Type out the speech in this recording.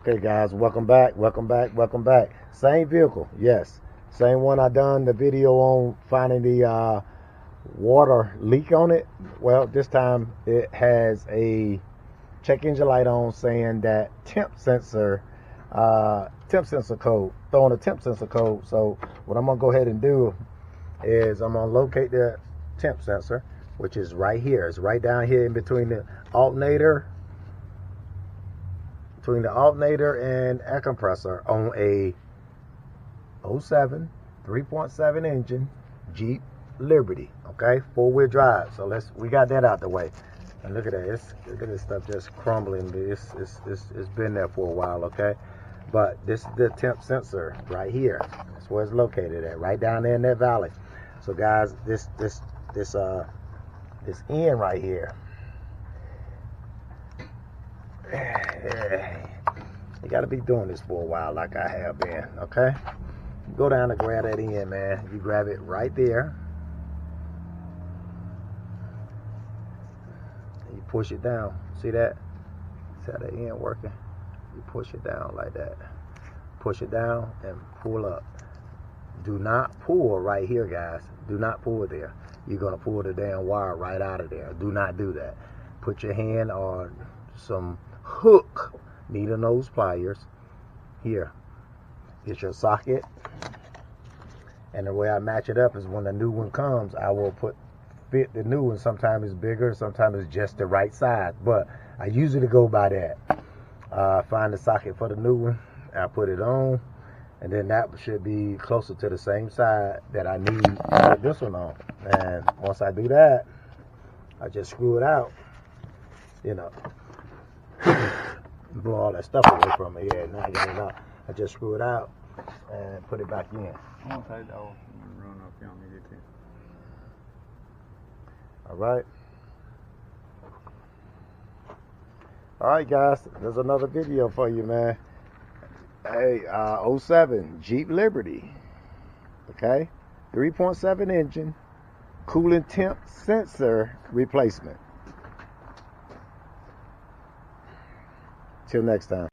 Okay guys, welcome back. Same vehicle, yes. Same one I done the video on finding the water leak on it. Well, this time it has a check engine light on saying that temp sensor code, throwing a temp sensor code. So what I'm gonna go ahead and do is I'm gonna locate the temp sensor, which is right here. It's right down here in between the alternator and air compressor on a 07 3.7 engine Jeep Liberty. Okay, 4-wheel drive. So we got that out the way. And look at that. Look at this stuff just crumbling. It's been there for a while. Okay, but this is the temp sensor right here. That's where it's located at, right down there in that valley. So guys, this end right here, you got to be doing this for a while like I have been. Okay, go down and grab that end, man. You grab it right there, and you push it down. See that? See how the end working? You push it down like that. Push it down and pull up. Do not pull right here, guys. Do not pull there. You're gonna pull the damn wire right out of there. Do not do that. Put your hand on some hook needle nose pliers. Here, get your socket, and the way I match it up is when the new one comes, I will fit the new one. Sometimes it's bigger, sometimes it's just the right size, but I usually go by that. Find the socket for the new one, I put it on, and then that should be closer to the same side that I need to put this one on. And once I do that, I just screw it out, you know, blow all that stuff away from it. Yeah, now I got it out. I just screw it out and put it back in. All right guys, there's another video for you, man. Hey, 07 Jeep Liberty, okay, 3.7 engine, coolant temp sensor replacement. Till next time.